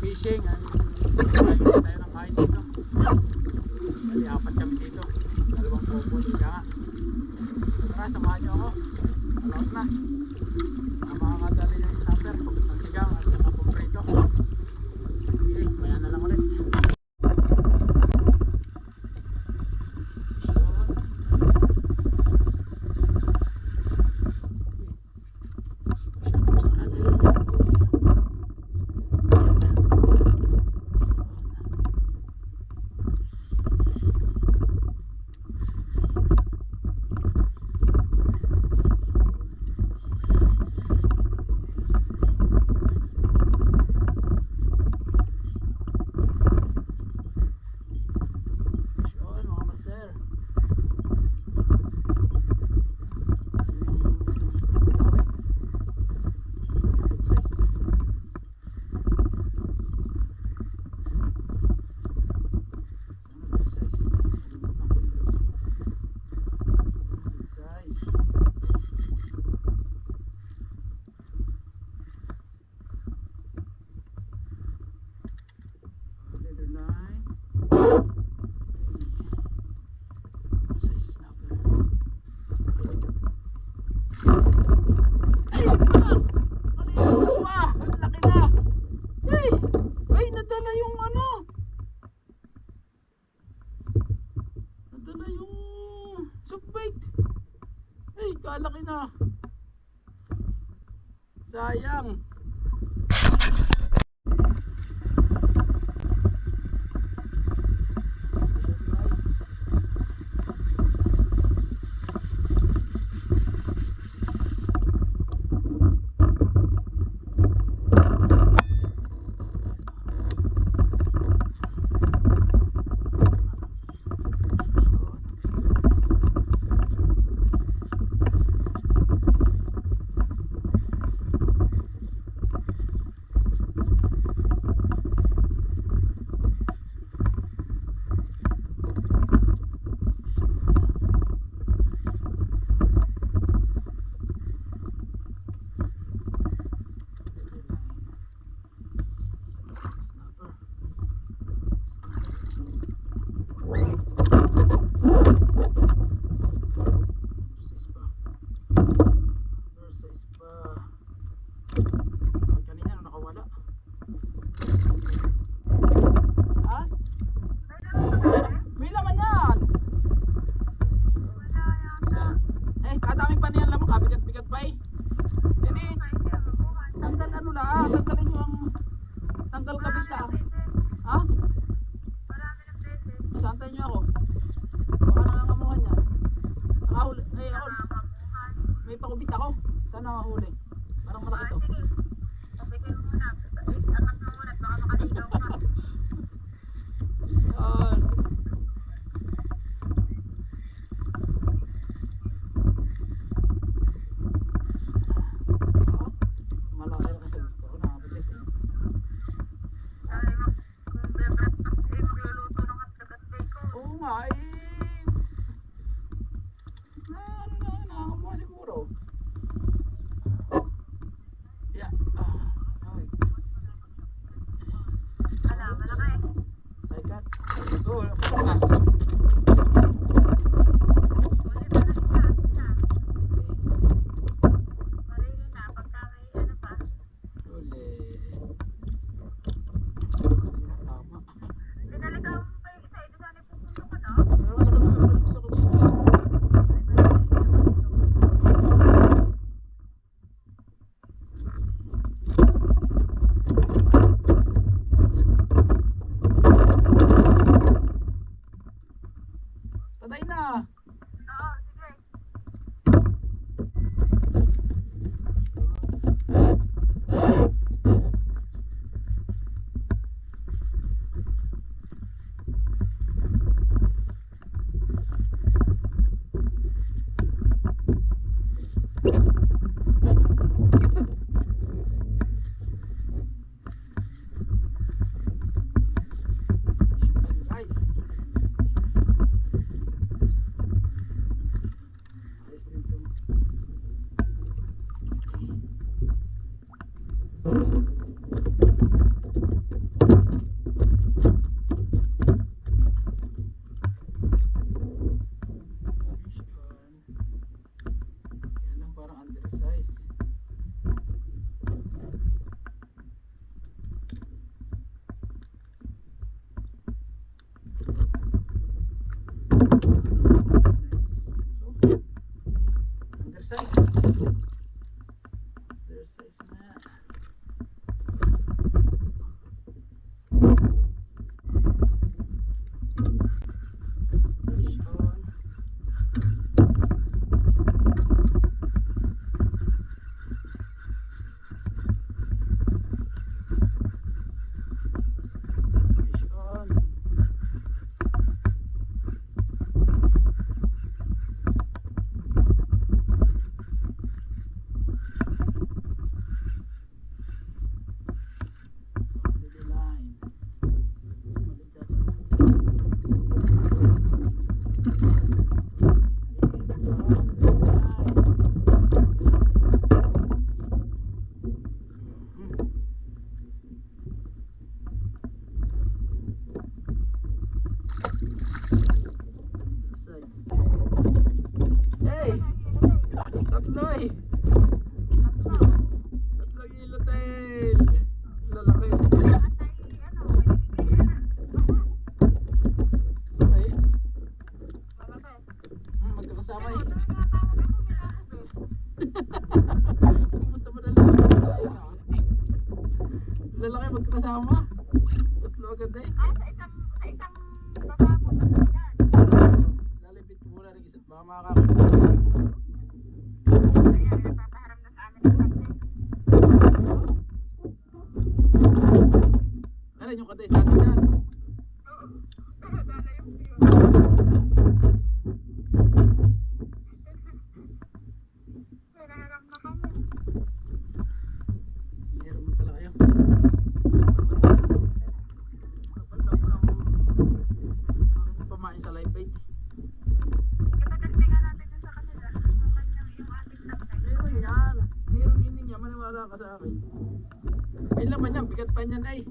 Fishing and kain tayo ng kain dito. Bali, apat kami dito. Dalawang popo, higa nga. Tara, samahan nyo ako. Alaot na. Ang mga kadali ng snapper, ang sigang at saka pomprito. Okay, maya na lang ulit. Kalaki na. Sayang. Undersize. Undersize nga. Fish on. Fish on. Hey! Tatlo eh! Tatlo kilo tail! Lalaki! Ay! Magkakasama eh! Kumusta ba na lalaki? Lalaki magkakasama? Tatlo agad eh! Lalipit ko muna rin isa. Baka makakakita. Ano yung katays natin yan? Meron mo pala kayo. Kapalda ko ng pamain sa live bait. Meron yan. Meron din niya. Maniwala ka sa akin. May laman yan. Bigat pa niyan ay.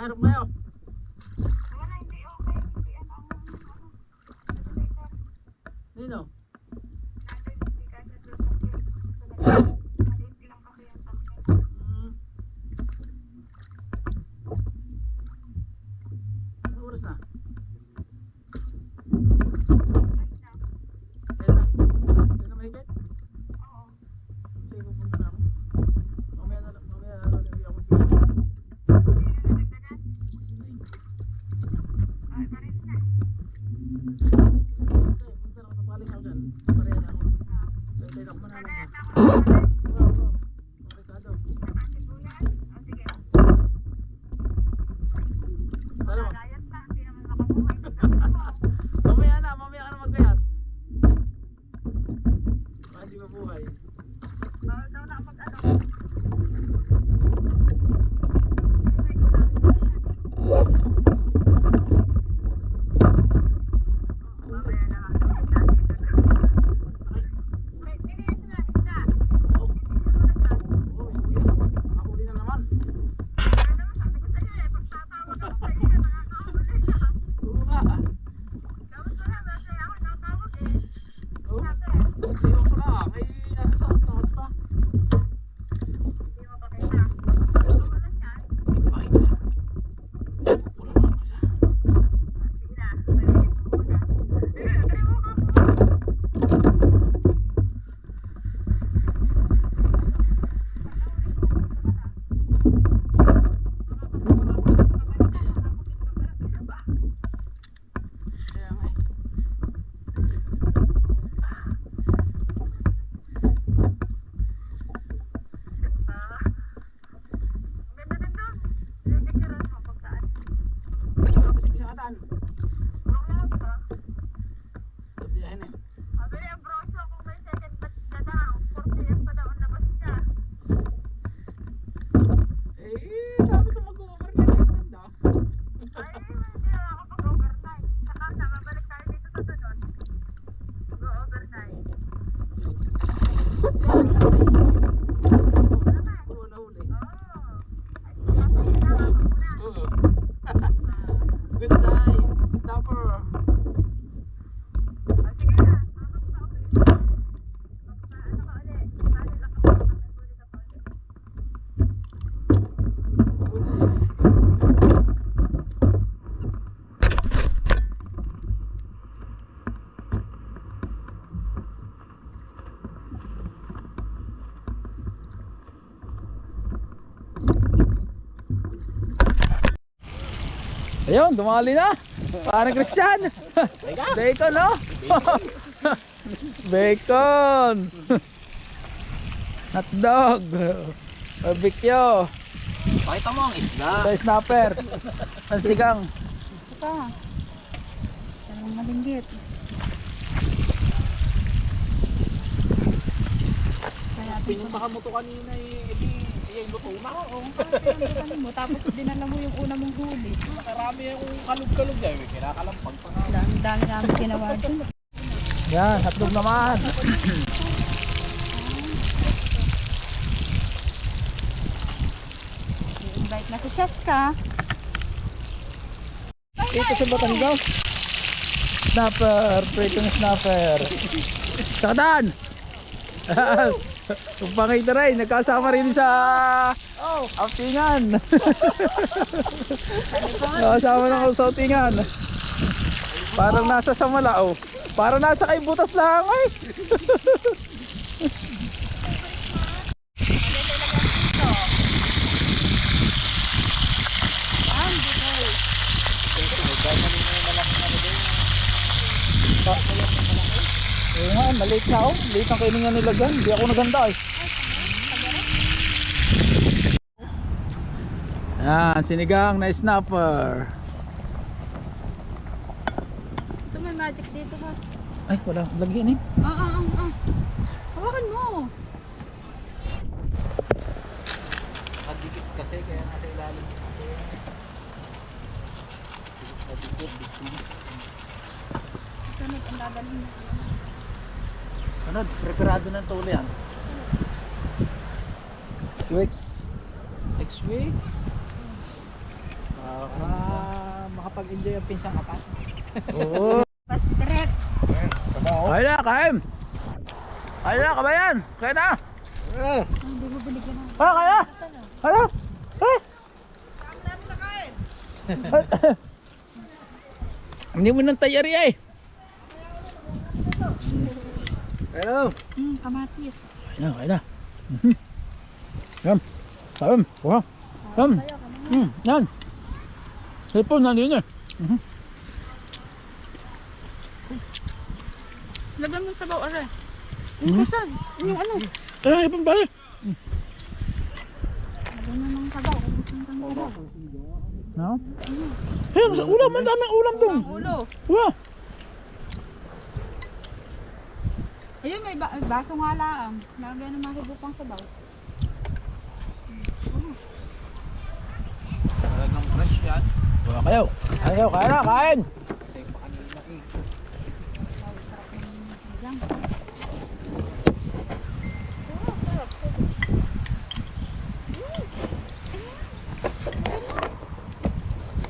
Nakaharap kayo. Wala, hindi okay. Hindi ano ang regulator. Nino? Natin hindi kasi doon kasi maliit lang kasi yung tangke. Ano oras na? Ganda. Kaya na mahigit? Oo. Sige, pupunta na ako. Mamaya na lang, hindi ako magpila. Hindi na nadagdagan. Ay, pares na. Okay, punta na ako sa paling ako dyan. Pareha na ako. Kaya ako mananong Kaya ka. na ako ng palay. Oo, oo. Marikado. Saka sibuyas. O sige. Sana mo? Lalayas na. Hindi naman makabuhay. Gagawin mo. Mamaya ka na magkayat. Baka hindi mabuhay. Bawal daw na mag-ano. Mamaya na lang. May nilinis na isda. Oo, oo, may huli. Nakahuli na naman. Kaya naman sabi ko sa'yo eh, pagtatawag ako sa'yo eh, nakakahuli ka. Oo nga. Tapos wala, basta ako nakatawag eh. Oo. Sabi, Ewan ko lang. Ay, nasa taas pa. hindi mo pa kita. Wala siya. Bakit na? Wala naman isa. Sige na, palitin ko muna. Sige, try mo ka. Kaya nga eh. Ang ganda din doon. Pipicturean mo kung saan. Wala kasi pinakataan. Wala ba? Sa biyahe na eh. Sabi niya, broso, kung may second batch na daw, 40 years pa daw ang labas niya. Eh, sabi ko mag-overnight. Maganda. Ay, hindi na ako mag-overnight. Saka na, mabalik tayo dito sa sunod. Mag-overnight. Puro na huli. Oo. Ay, sige, kailangan ko muna. Oo. Good size. Snapper. Ah, sige na, habang sa uwi mo. Ano ka ulit? Bali lang ka pa, may huli ka pa ulit. Ayun, dumali na. Parang Christian. Bacon, no? Bacon. Hotdog. Barbecue. Pakita mo ang isda. Ito snapper. Pansigang. Pa. Parang malinggit. Kaya Pinuntahan mo to kanina eh, yung luto na. oo, pinuntahan mo. Tapos dinala mo yung una mong huli. Marami yung kalug-kalug dyan. Kinakalampag pa nga. Dami namin ginawa dun. Yan, hotdog naman. I-invite na si Cheska. Ito sa Batangas. Snapper, pritong snapper. Sakatan! Yung pangita rin, nagkasama rin sa outingan. Nakasama ng outingan. Parang nasa Samalao. Parang nasa kay Butas lang ay. Oo nga, maliit na ako. Maliit ang kainin nga nilagyan. Hindi ako naganda eh. Yan, sinigang na snapper. Ito may magic dito ha. Ay, wala. Lagyan eh. Hawakan mo. Nakadikit kasi kaya nasa ilalim. Sunod ang dadalhin mo. Ano, preparado ng tulo yan. Next week. Next week? enjoy ang pinsang kapat. Oo. Pastrek. Ayun na, kain. Ayun na, kabayan. Kain na. Hindi mo binigyan ng Kaya. Ano? Hindi mo nang tayari eh. Hello. kamatis. Ayun na. Yan. Kain. Kuha. Yan. Yan. Sipon na din eh. Lagyan mo sa bawa rin. Mhm. Saan? Yung ano? Eh, ipon pala. Lagyan mo ng sabaw. Ang sabaw. No? Ayun, sa ulam. Ang daming ulam dun. Ang ulo. Wah. Ayun, may baso nga lang. Lagyan ng mga hibukang sabaw. Talagang fresh yan. Kuha kayo. Kain kain na, kain. Kasi pa kanina eh. Ayan.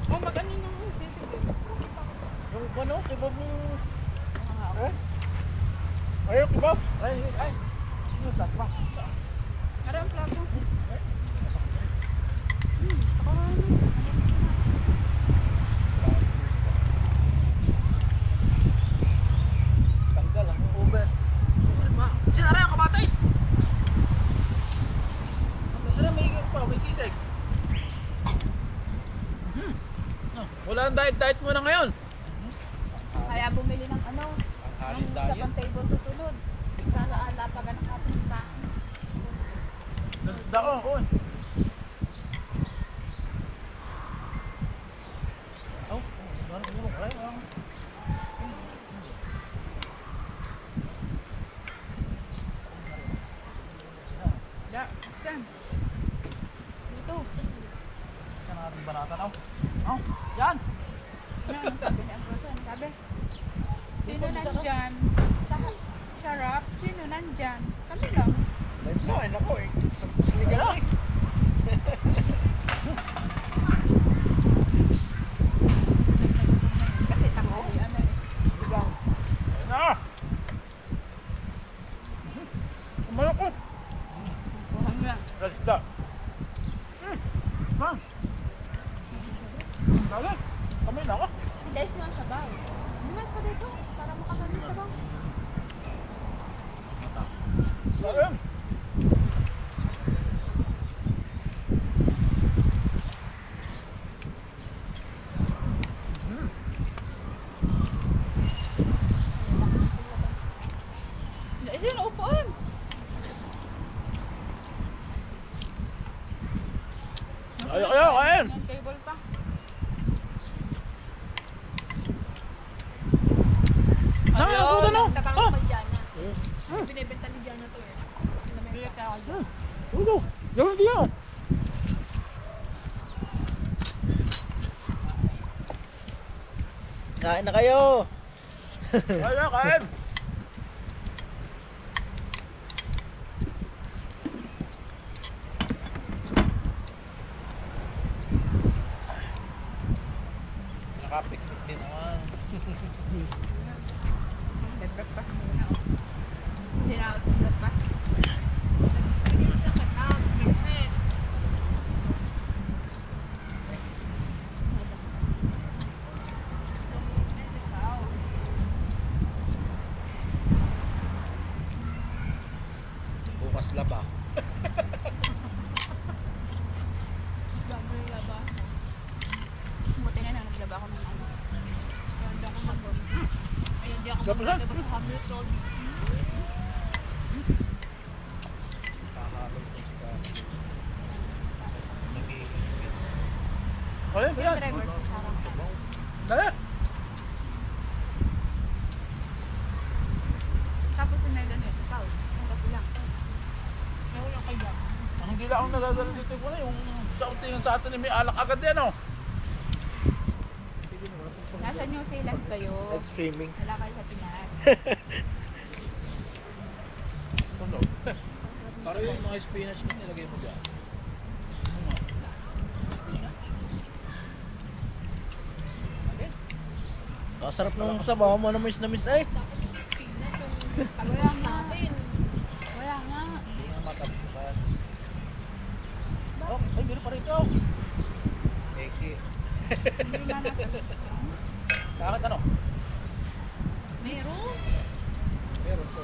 Oh, mag-ano yung Yung ano, kebab mo. Ayaw, kebab. Ay. Ano, sakpa. Ara ang plato. Tanggal ang Uber. Sinara yung kabatais. Ano may sisig. Wala ang diet mo na ngayon. Kaya bumili ng ano, Ang halin ng diet. sabang table susunod. Para alapagan ang ating sa. Dako, on. Ya, saan? Dito. Yan. Ano, sabi ni Ambrosian, sabi. Sino nandyan? Sarap. Sino nandyan? Kami lang. Ay, nako eh. Sinigang eh. Kasi tanghali, ano eh. Na. Kumalakot. Buhang lang. Rasta. Ha? Dali. Kami na ako. Guys, yung sabaw. Bumas pa dito. Para makakalit sabaw. Dali. Sino upuan? Kayo, kain. Yung table pa. Nakakuha na. Tatanggal pa dyan na. Binibenta ni Diana to eh. Binibenta ako dyan. Ulo. Gawin diyan. Kain na kayo. Kayo, kain. Nakapiknik din naman. Nag-breakfast muna ako. Hindi na ako breakfast. Bukas laba. Bago yung laba. Buti na lang naglaba ako ng ano. Ayun, di ako mag-work. Ayun, di ako mag-work. Diba sa Hamlet Road? Kahalong ko sa Kain, Yung kain. driver sa sarang. Dali. Tapos yung may ganito, pao. Ang kapi lang. Nawala kay Jack. Ang hindi lang akong nadadala dito ko na yung sa utingan sa atin may alak agad yan oh. Nasa New Zealand kayo. live streaming. Wala kayo sa Pinas. Ano? Para yung mga spinach mo nilagay mo dyan. Kasarap nung sabaw mo na miss eh. Wala nga. Wala nga. Hindi nga matabukan. Oh, ay, meron pa rito. Eki. Hindi nga natin. Bakit ano? Meron. Meron to.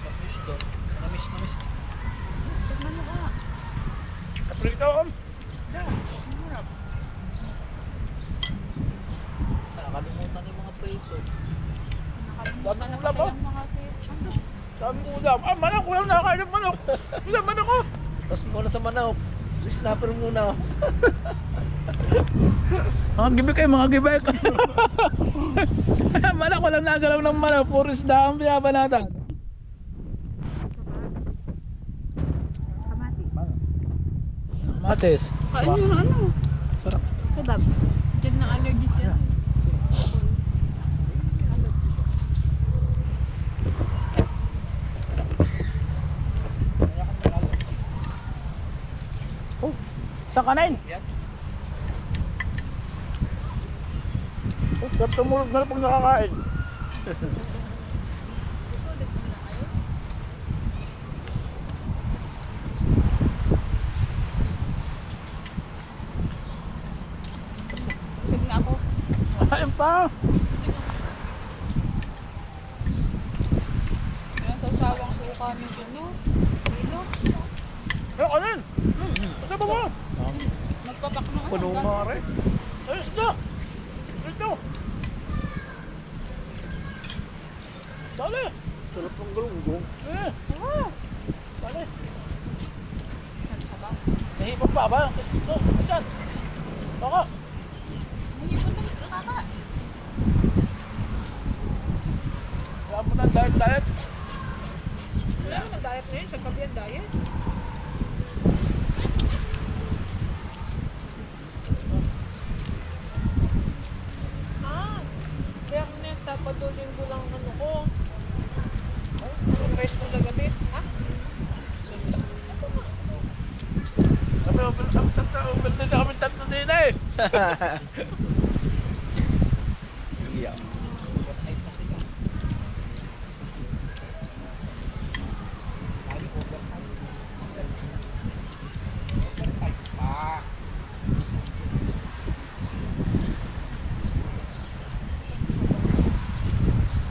Tapos doon. Na-miss. Tignan mo ka. Kaprito, nakalimutan yung mga preso. Nakalimutan na pala yung mga Sabi ko ulam. Ah, manok. Walang nakakain ng manok. Ulam, manok ko. Tapos muna sa manok. Snapper muna. Mga gibik kayo, mga gibik. Manok, walang nagalaw ng manok. Puro isda ang pinabanatan. kamati. Matis. Kain yung ano? Sarap. Kebab. Diyan ng allergies yan. Sa kanin. Oh, sarap tumulog na pag nakakain. Busog na ako. Ayun pa. Ayan, sawsawang suka ni Juno. Dino. Ayun, kanin. Ito ba mo? Magpapak ng Puno ano. nga rin. Ayun, isda. Ito. Dali. Sarap ng galunggong. Eh, Wow. dali. Nagsabaw. Nahipag pa ba? Ito, dyan. Baka. Mahipon na ito kaka. Wala mo ng diet. Wala mo nag-diet ngayon. Sa gabi ang diet. Biyernes, Sabado, Linggo lang ano ko. Anong rest mo sa gabi? Ha? Kami, ulit na kami tatlo din eh. Yeah.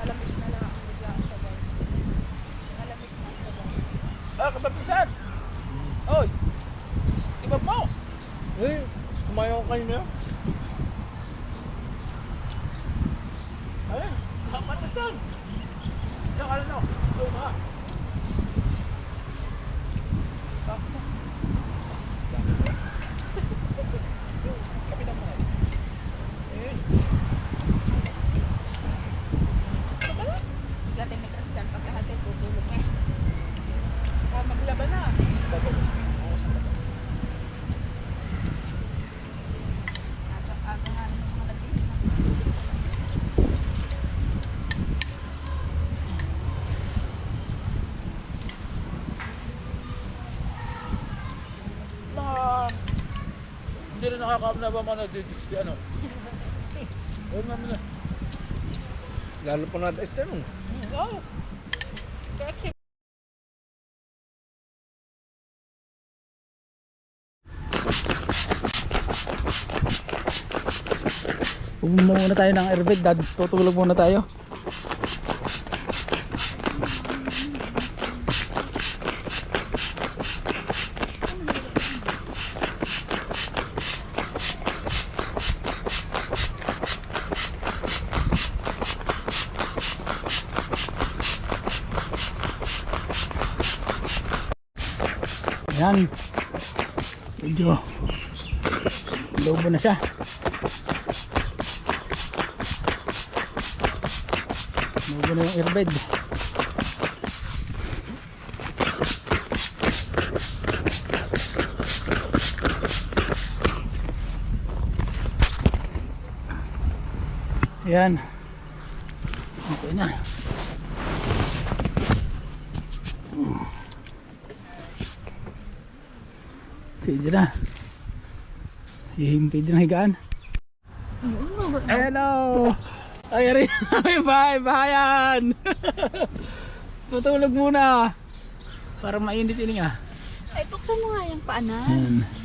Alamig na lang ang bigla ang sabay. Alamig na ang sabay. Ah, kapapisan. Oy. Ibab mo. Eh, kumayo kayo na. Ayun, dapat na dyan. Diyan ka na. Ito ba? Kapitan mo. Eh, Gating ni Christian pagkahatid, tutulog na. Maglaban na. Aga nga ng mga naging. hindi rin nakakaam na ba mga nagdidikti ano? Ayun naman na. Lalo pa natin external. Oo. Kasi Muna tayo ng airbag, dad. Tutulog muna tayo. Ayan. Medyo lobo na siya. Lobo na yung airbed. Ayan. Okay na. Pwede na. Hihimpi din higaan. Hello! Ay, rin. May bahayan. Tutulog muna. Para mainit ini nga. Ay, buksan mo nga yung paanan. Ayan.